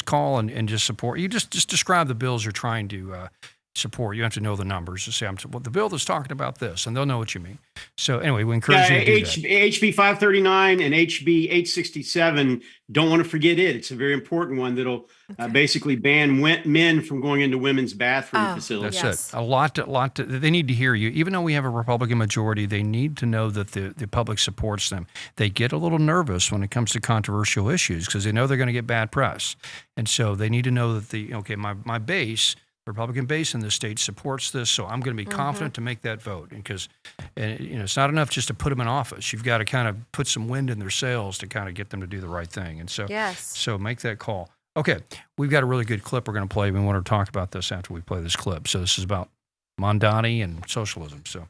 call and just support. You just describe the bills you're trying to support. You have to know the numbers to say, the bill that's talking about this, and they'll know what you mean. So anyway, we encourage you to do that. HB 539 and HB 867, don't want to forget it. It's a very important one that'll basically ban men from going into women's bathroom facilities. That's it. A lot. They need to hear you. Even though we have a Republican majority, they need to know that the public supports them. They get a little nervous when it comes to controversial issues because they know they're going to get bad press. And so they need to know that my base, Republican base in the state, supports this, so I'm going to be confident to make that vote. Because it's not enough just to put them in office. You've got to kind of put some wind in their sails to kind of get them to do the right thing. And so, so make that call. Okay, we've got a really good clip we're going to play. We want to talk about this after we play this clip. So this is about Mondani and socialism. So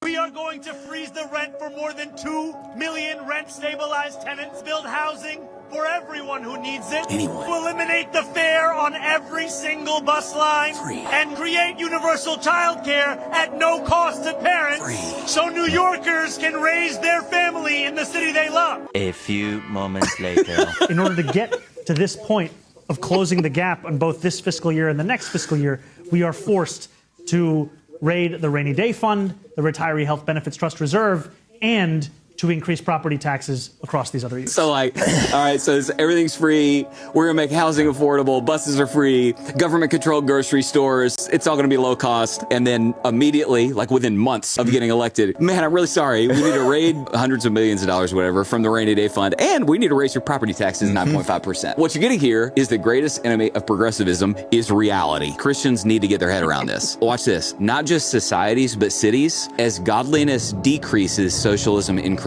we are going to freeze the rent for more than 2 million rent-stabilized tenants, build housing for everyone who needs it. Anyone. To eliminate the fare on every single bus line. Free. And create universal childcare at no cost to parents. Free. So New Yorkers can raise their family in the city they love. A few moments later. In order to get to this point of closing the gap on both this fiscal year and the next fiscal year, we are forced to raid the rainy day fund, the retiree health benefits trust reserve, and to increase property taxes across these other years. So all right, so everything's free. We're gonna make housing affordable. Buses are free. Government controlled grocery stores. It's all gonna be low cost. And then immediately, like within months of getting elected, man, I'm really sorry. We need to raid hundreds of millions of dollars, whatever, from the rainy day fund. And we need to raise your property taxes 9.5%. What you're getting here is the greatest enemy of progressivism is reality. Christians need to get their head around this. Watch this. Not just societies, but cities. As godliness decreases, socialism increases.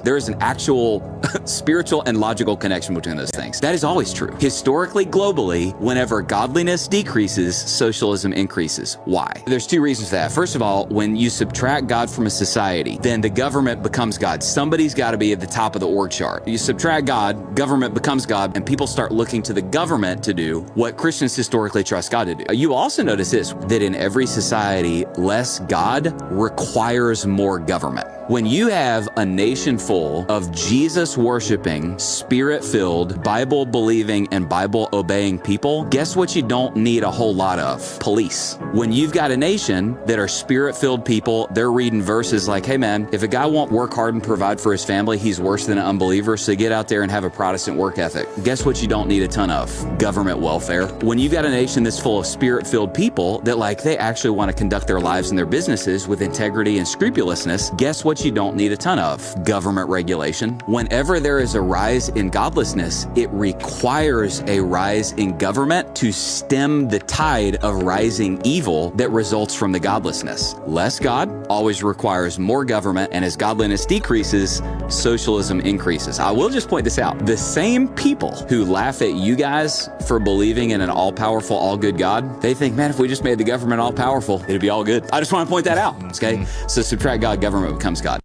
There is an actual spiritual and logical connection between those things. That is always true. Historically, globally, whenever godliness decreases, socialism increases. Why? There's two reasons for that. First of all, when you subtract God from a society, then the government becomes God. Somebody's got to be at the top of the org chart. You subtract God, government becomes God, and people start looking to the government to do what Christians historically trust God to do. You also notice this, that in every society, less God requires more government. When you have a nation full of Jesus worshiping, spirit filled, Bible believing, and Bible obeying people, guess what you don't need a whole lot of? Police. When you've got a nation that are spirit filled people, they're reading verses like, hey man, if a guy won't work hard and provide for his family, he's worse than an unbeliever, so get out there and have a Protestant work ethic. Guess what you don't need a ton of? Government welfare. When you've got a nation that's full of spirit filled people that they actually want to conduct their lives and their businesses with integrity and scrupulousness, guess what you don't need a ton of? Government regulation. Whenever there is a rise in godlessness, it requires a rise in government to stem the tide of rising evil that results from the godlessness. Less God always requires more government, and as godliness decreases, socialism increases. I will just point this out. The same people who laugh at you guys for believing in an all-powerful, all-good God, they think, man, if we just made the government all-powerful, it'd be all good. I just want to point that out, okay? So subtract God, government becomes God.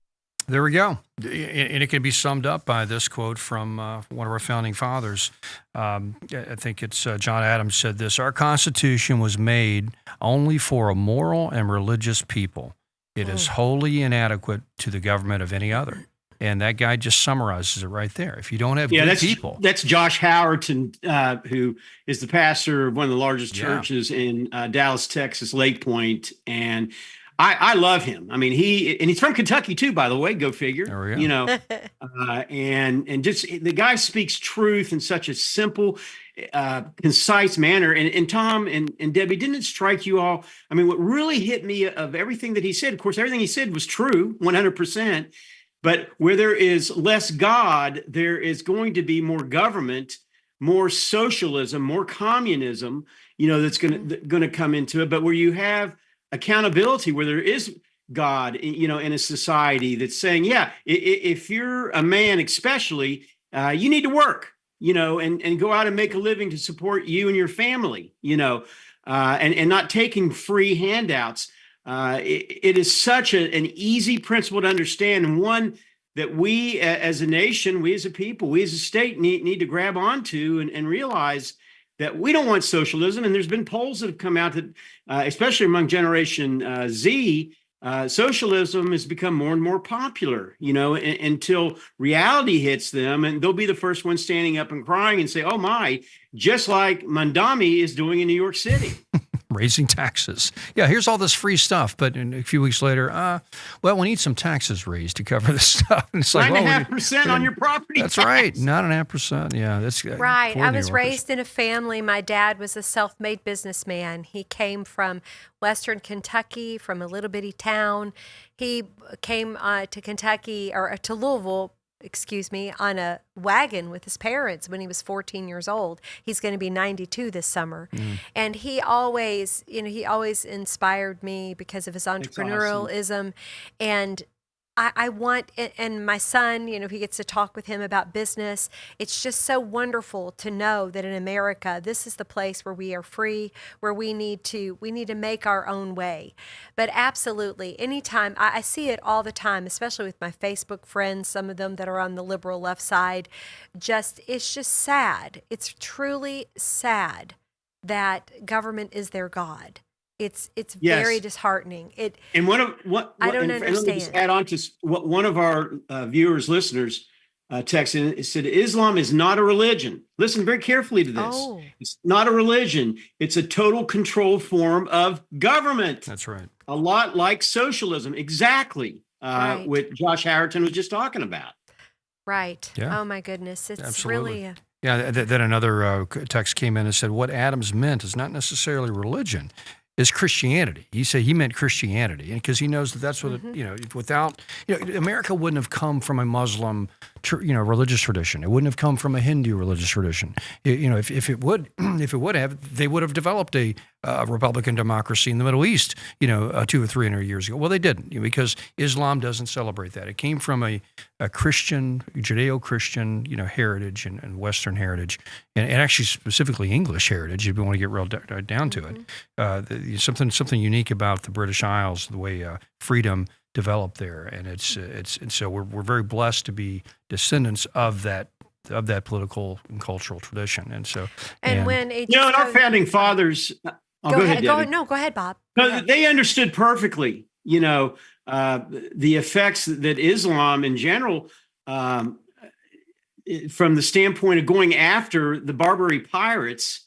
There we go. And it can be summed up by this quote from one of our founding fathers. I think it's John Adams said this: "Our Constitution was made only for a moral and religious people. It is wholly inadequate to the government of any other." And that guy just summarizes it right there. If you don't have good people. That's Josh Howerton, who is the pastor of one of the largest churches in Dallas, Texas, Lake Point. And I love him. I mean, he's from Kentucky too, by the way. Go figure. There we go. You know, and just the guy speaks truth in such a simple, concise manner. And Tom and Debbie, didn't it strike you all? I mean, what really hit me of everything that he said, of course, everything he said was true, 100%. But where there is less God, there is going to be more government, more socialism, more communism. You know, that's going to come into it. But where you have accountability, where there is God, you know, in a society that's saying, yeah, if you're a man, especially, you need to work, you know, and go out and make a living to support you and your family, you know, and not taking free handouts. It is such an easy principle to understand, and one that we as a nation, we as a people, we as a state need to grab onto and realize that we don't want socialism. And there's been polls that have come out that, especially among Generation Z, socialism has become more and more popular, you know, until reality hits them, and they'll be the first one standing up and crying and say, oh my, just like Mandami is doing in New York City. Raising taxes. Yeah, here's all this free stuff, but a few weeks later, well, we need some taxes raised to cover this stuff. And it's like 9.5% on your property. That's tax. right, 9.5%. Yeah, that's right. I was raised in a family. My dad was a self-made businessman. He came from Western Kentucky, from a little bitty town. He came to Kentucky or to Louisville, on a wagon with his parents when he was 14 years old. He's going to be 92 this summer. And he always inspired me because of his entrepreneurialism. And I want, and my son, he gets to talk with him about business. It's just so wonderful to know that in America, this is the place where we are free, where we need to make our own way. But absolutely, anytime, I see it all the time, especially with my Facebook friends, some of them that are on the liberal left side, it's just sad. It's truly sad that government is their God. It's Yes. very disheartening. And I don't and let me just understand. add on to what one of our listeners texted and said, Islam is not a religion. Listen very carefully to this. Oh. It's not a religion. It's a total control form of government. That's right. A lot like socialism. Exactly. Right. What Josh Harrington was just talking about. Right. Yeah. Oh my goodness. It's Absolutely. really Yeah, then another text came in and said, what Adams meant is not necessarily religion, is Christianity. He meant Christianity, because he knows that's what without America wouldn't have come from a Muslim religious tradition. It wouldn't have come from a Hindu religious tradition. If it would have, they would have developed a Republican democracy in the Middle East 200 or 300 years ago. Well, they didn't, because Islam doesn't celebrate that. It came from a Christian, Judeo-Christian heritage and Western heritage, and actually specifically English heritage, if you want to get real down to it. Something unique about the British Isles, the way freedom developed there, and and so we're very blessed to be descendants of that political and cultural tradition, and so when our founding fathers. Go ahead. Go ahead, Bob. No, they understood perfectly, the effects that Islam in general, from the standpoint of going after the Barbary pirates,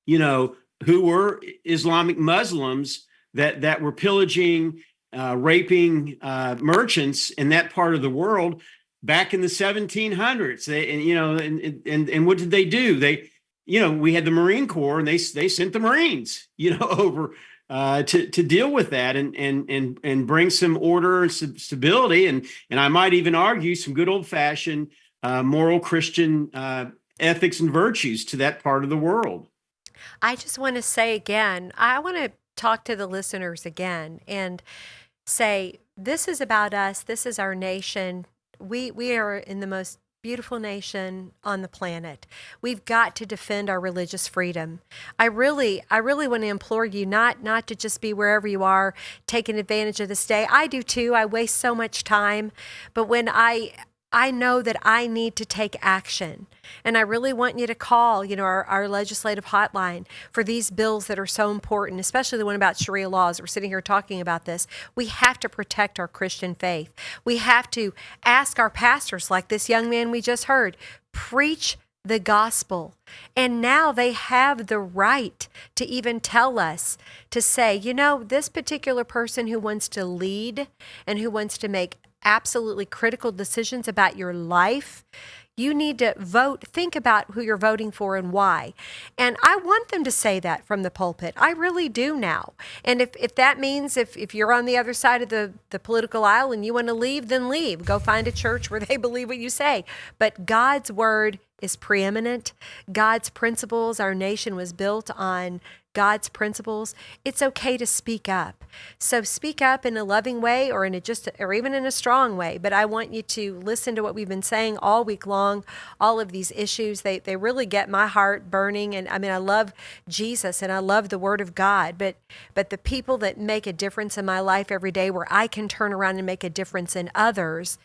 who were Islamic Muslims that were pillaging, raping merchants in that part of the world back in the 1700s. And what did they do? We had the Marine Corps, and they sent the Marines, over to deal with that and bring some order and some stability, and I might even argue some good old fashioned moral Christian ethics and virtues to that part of the world. I just want to say again, I want to talk to the listeners again and say, this is about us. This is our nation. We are in the most beautiful nation on the planet. We've got to defend our religious freedom. I really want to implore you not to just be wherever you are, taking advantage of this day. I do too. I waste so much time. But when I know that I need to take action. And I really want you to call, our legislative hotline for these bills that are so important, especially the one about Sharia laws. We're sitting here talking about this. We have to protect our Christian faith. We have to ask our pastors, like this young man we just heard, preach the gospel. And now they have the right to even tell us, to say, this particular person who wants to lead and who wants to make absolutely critical decisions about your life, you need to vote, think about who you're voting for and why. And I want them to say that from the pulpit. I really do now. And if that means if you're on the other side of the political aisle and you want to leave, then leave. Go find a church where they believe what you say. But God's word is preeminent. God's principles, our nation was built on God's principles. It's okay to speak up. So speak up in a loving way or or even in a strong way. But I want you to listen to what we've been saying all week long, all of these issues. They really get my heart burning. And I love Jesus and I love the Word of God. But the people that make a difference in my life every day, where I can turn around and make a difference in others,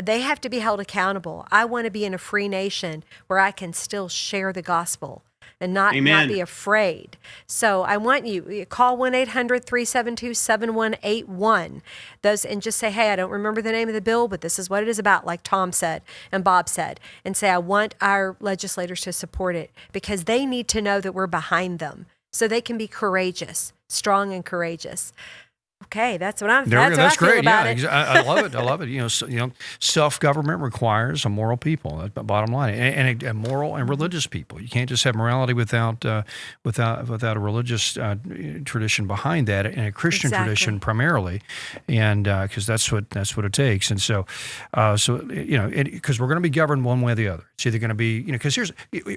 they have to be held accountable. I want to be in a free nation where I can still share the gospel and not be afraid. So I want you call 1-800-372-7181. And just say, hey, I don't remember the name of the bill, but this is what it is about, like Tom said and Bob said, and say, I want our legislators to support it, because they need to know that we're behind them so they can be courageous, strong and courageous. Okay, that's what That's great. About it. I love it. I love it. Self-government requires a moral people. That's the bottom line, and a moral and religious people. You can't just have morality without a religious tradition behind that, and a Christian tradition primarily, and because that's what it takes. And so because we're going to be governed one way or the other. It's either going to be because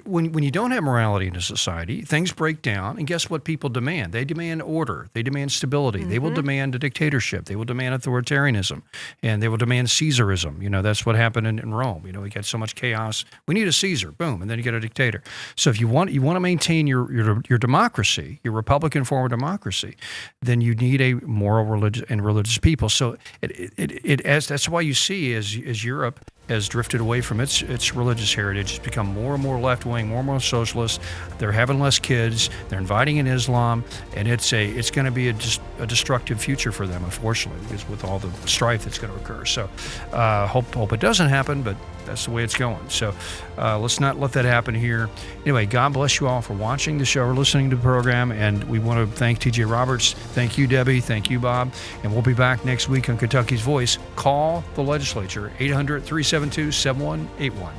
when you don't have morality in a society, things break down, and guess what people demand? They demand order. They demand stability. Mm-hmm. They will demand demand a dictatorship. They will demand authoritarianism, and they will demand Caesarism. You know, that's what happened in Rome. You know, we got so much chaos. We need a Caesar, boom, and then you get a dictator. So if you want to maintain your democracy, your Republican form of democracy, then you need a moral, religious people. So that's why you see as Europe has drifted away from its religious heritage. It's become more and more left-wing, more and more socialist. They're having less kids. They're inviting in Islam, and it's going to be a destructive future for them, unfortunately, because with all the strife that's going to occur. So hope it doesn't happen, but that's the way it's going. So let's not let that happen here. Anyway, God bless you all for watching the show or listening to the program, and we want to thank TJ Roberts. Thank you, Debbie. Thank you, Bob. And we'll be back next week on Kentucky's Voice. Call the legislature, 800-372-7181.